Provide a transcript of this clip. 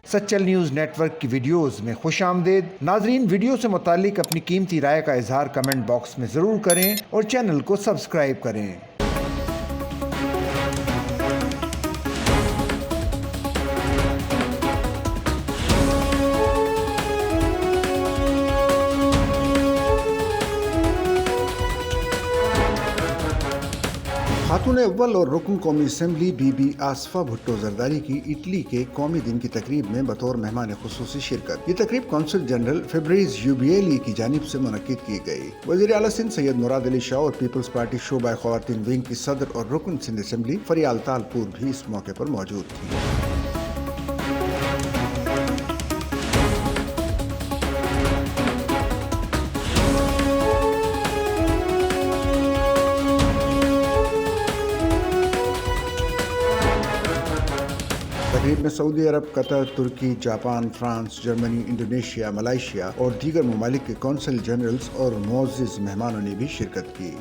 Sachal news network की videos में खुशामदीद। नाजरीन, वीडियो से मुतालिक अपनी कीमती राय का इजहार कमेंट बॉक्स में ज़रूर करें और चैनल को सब्सक्राइब करें। खातून अव्वल और रुकन कौमी असम्बली बीबी आसफा भुट्टो जरदारी की इटली के कौमी दिन की तकरीब में बतौर मेहमान खुसूसी शिरकत। ये तकरीब कौंसल जनरल फेब्रिज यूबियली की जानिब से मुनक्किद की गई। वज़ीर आला सिंध सैयद मुराद अली शाह और पीपल्स पार्टी शोबा ख्वातीन विंग की सदर और रुकन सिंध असम्बली फरियाल तालपुर भी इस मौके पर मौजूद थी। तकरीब में Saudi Arab, Qatar, Turkey, Japan, France, Germany, Indonesia, Malaysia और दीगर ममालिक के कौंसल जनरल्स और मुअज़्ज़िज़ मेहमानों ने भी शिरकत की।